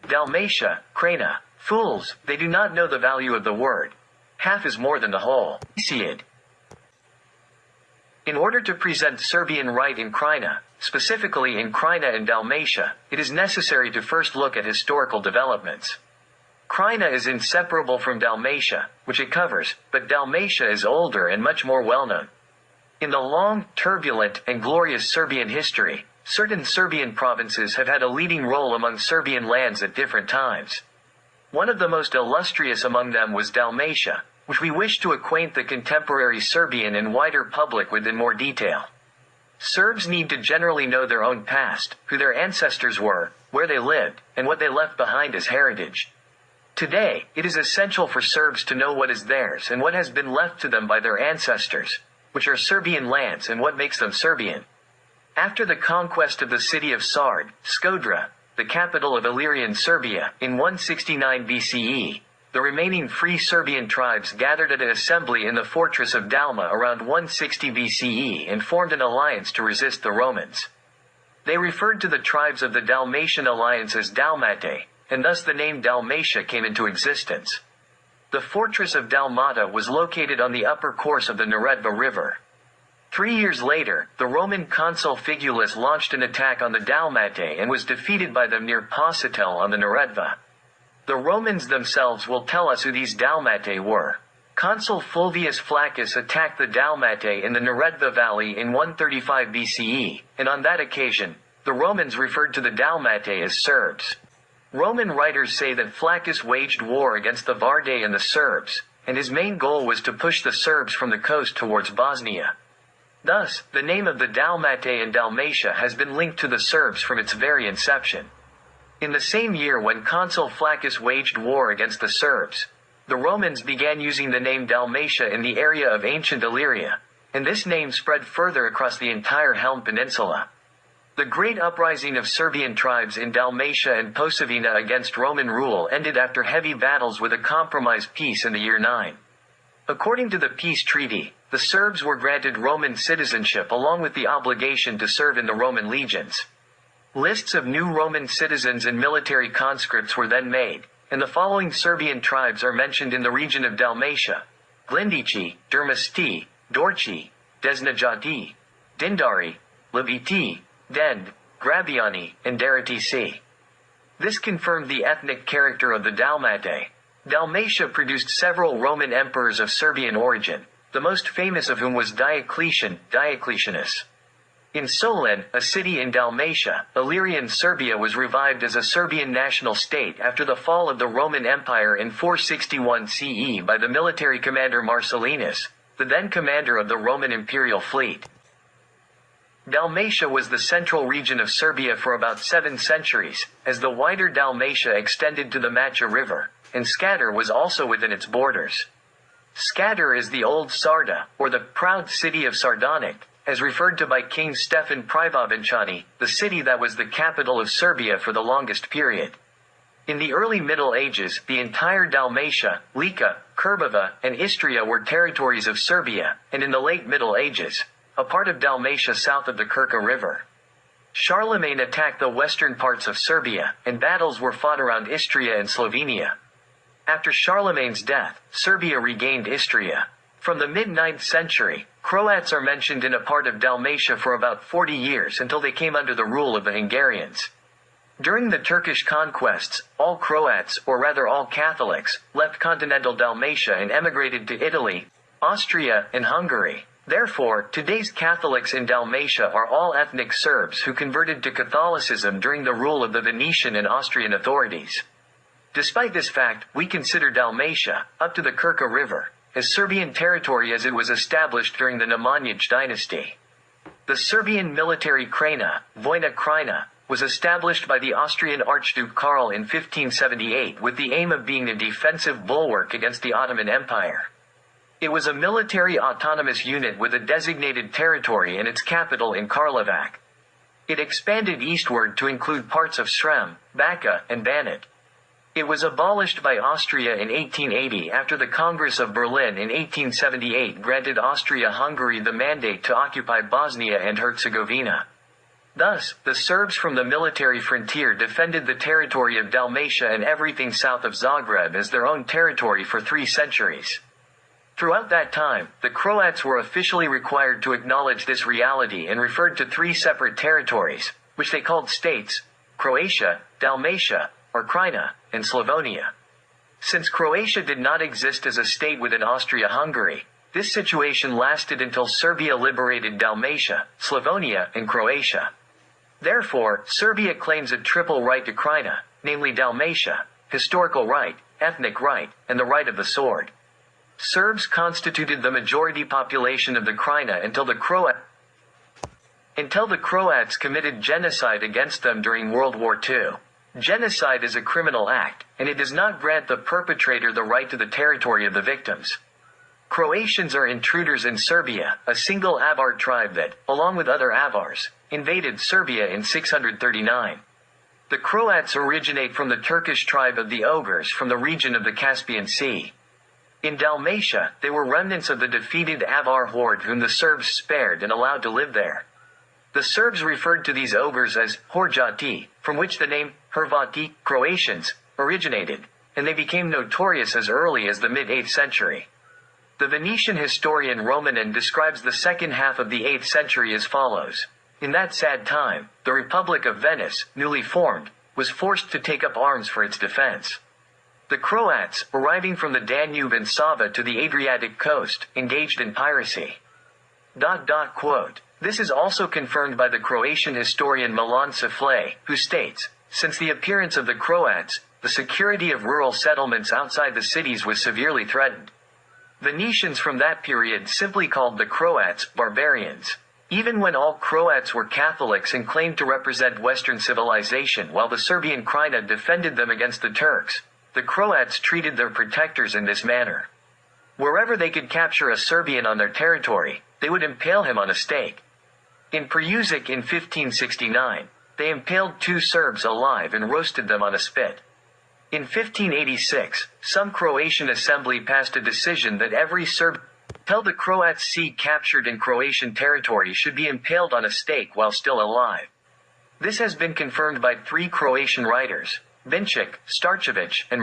Dalmatia, Krajina. Fools, they do not know the value of the word. Half is more than the whole. Hesiod. In order to present Serbian right in Krajina, specifically in Krajina and Dalmatia, it is necessary to first look at historical developments. Krajina is inseparable from Dalmatia, which it covers, but Dalmatia is older and much more well-known. In the long, turbulent, and glorious Serbian history, certain Serbian provinces have had a leading role among Serbian lands at different times. One of the most illustrious among them was Dalmatia, which we wish to acquaint the contemporary Serbian and wider public with in more detail. Serbs need to generally know their own past, who their ancestors were, where they lived, and what they left behind as heritage. Today, it is essential for Serbs to know what is theirs and what has been left to them by their ancestors, which are Serbian lands and what makes them Serbian. After the conquest of the city of Sard, Skodra, the capital of Illyrian Serbia, in 169 BCE, the remaining free Serbian tribes gathered at an assembly in the fortress of Dalma around 160 BCE and formed an alliance to resist the Romans. They referred to the tribes of the Dalmatian alliance as Dalmatae, and thus the name Dalmatia came into existence. The fortress of Dalmata was located on the upper course of the Neretva River. 3 years later, the Roman consul Figulus launched an attack on the Dalmatae and was defeated by them near Positel on the Neretva. The Romans themselves will tell us who these Dalmatae were. Consul Fulvius Flaccus attacked the Dalmatae in the Neretva Valley in 135 BCE, and on that occasion, the Romans referred to the Dalmatae as Serbs. Roman writers say that Flaccus waged war against the Vardae and the Serbs, and his main goal was to push the Serbs from the coast towards Bosnia. Thus, the name of the Dalmatae and Dalmatia has been linked to the Serbs from its very inception. In the same year when Consul Flaccus waged war against the Serbs, the Romans began using the name Dalmatia in the area of ancient Illyria, and this name spread further across the entire Helm Peninsula. The great uprising of Serbian tribes in Dalmatia and Posavina against Roman rule ended after heavy battles with a compromise peace in the year 9. According to the peace treaty, the Serbs were granted Roman citizenship along with the obligation to serve in the Roman legions. Lists of new Roman citizens and military conscripts were then made, and the following Serbian tribes are mentioned in the region of Dalmatia: Glindici, Dermasti, Dorci, Desnajati, Dindari, Leviti, Dend, Grabiani, and Deretić. This confirmed the ethnic character of the Dalmatae. Dalmatia produced several Roman emperors of Serbian origin, the most famous of whom was Diocletianus. In Solin, a city in Dalmatia, Illyrian Serbia was revived as a Serbian national state after the fall of the Roman Empire in 461 CE by the military commander Marcellinus, the then commander of the Roman imperial fleet. Dalmatia was the central region of Serbia for about 7 centuries, as the wider Dalmatia extended to the Macha River, and Skadar was also within its borders. Skadar is the old Sarda, or the proud city of Sardonic, as referred to by King Stefan Privovenčani, the city that was the capital of Serbia for the longest period. In the early Middle Ages, the entire Dalmatia, Lika, Kurbava, and Istria were territories of Serbia, and in the late Middle Ages, a part of Dalmatia south of the Krka River. Charlemagne attacked the western parts of Serbia, and battles were fought around Istria and Slovenia. After Charlemagne's death, Serbia regained Istria. From the mid-9th century, Croats are mentioned in a part of Dalmatia for about 40 years until they came under the rule of the Hungarians. During the Turkish conquests, all Croats, or rather all Catholics, left continental Dalmatia and emigrated to Italy, Austria, and Hungary. Therefore, today's Catholics in Dalmatia are all ethnic Serbs who converted to Catholicism during the rule of the Venetian and Austrian authorities. Despite this fact, we consider Dalmatia, up to the Krka River, as Serbian territory as it was established during the Nemanjić dynasty. The Serbian military Krajina, Vojna Krajina, was established by the Austrian Archduke Karl in 1578 with the aim of being a defensive bulwark against the Ottoman Empire. It was a military autonomous unit with a designated territory and its capital in Karlovac. It expanded eastward to include parts of Srem, Bačka, and Banat. It was abolished by Austria in 1880 after the Congress of Berlin in 1878 granted Austria-Hungary the mandate to occupy Bosnia and Herzegovina. Thus, the Serbs from the military frontier defended the territory of Dalmatia and everything south of Zagreb as their own territory for 3 centuries. Throughout that time, the Croats were officially required to acknowledge this reality and referred to 3 separate territories, which they called states: Croatia, Dalmatia, or Krajina, and Slavonia. Since Croatia did not exist as a state within Austria-Hungary, this situation lasted until Serbia liberated Dalmatia, Slavonia, and Croatia. Therefore, Serbia claims a triple right to Krajina, namely Dalmatia, historical right, ethnic right, and the right of the sword. Serbs constituted the majority population of the Krajina until the Croats committed genocide against them during World War II. Genocide is a criminal act, and it does not grant the perpetrator the right to the territory of the victims. Croatians are intruders in Serbia, a single Avar tribe that, along with other Avars, invaded Serbia in 639. The Croats originate from the Turkish tribe of the Ogres from the region of the Caspian Sea. In Dalmatia, they were remnants of the defeated Avar horde whom the Serbs spared and allowed to live there. The Serbs referred to these ogres as Horjati, from which the name Hrvati, Croatians, originated, and they became notorious as early as the mid-8th century. The Venetian historian Romanin describes the second half of the 8th century as follows. In that sad time, the Republic of Venice, newly formed, was forced to take up arms for its defense. The Croats, arriving from the Danube and Sava to the Adriatic coast, engaged in piracy. This is also confirmed by the Croatian historian Milan Saflej, who states, since the appearance of the Croats, the security of rural settlements outside the cities was severely threatened. Venetians from that period simply called the Croats barbarians. Even when all Croats were Catholics and claimed to represent Western civilization while the Serbian Krajina defended them against the Turks, the Croats treated their protectors in this manner. Wherever they could capture a Serbian on their territory, they would impale him on a stake. In Preussic in 1569, they impaled 2 Serbs alive and roasted them on a spit. In 1586, some Croatian assembly passed a decision that every Serb till the Croats Sea captured in Croatian territory should be impaled on a stake while still alive. This has been confirmed by 3 Croatian writers, Vinčić, Starčević, and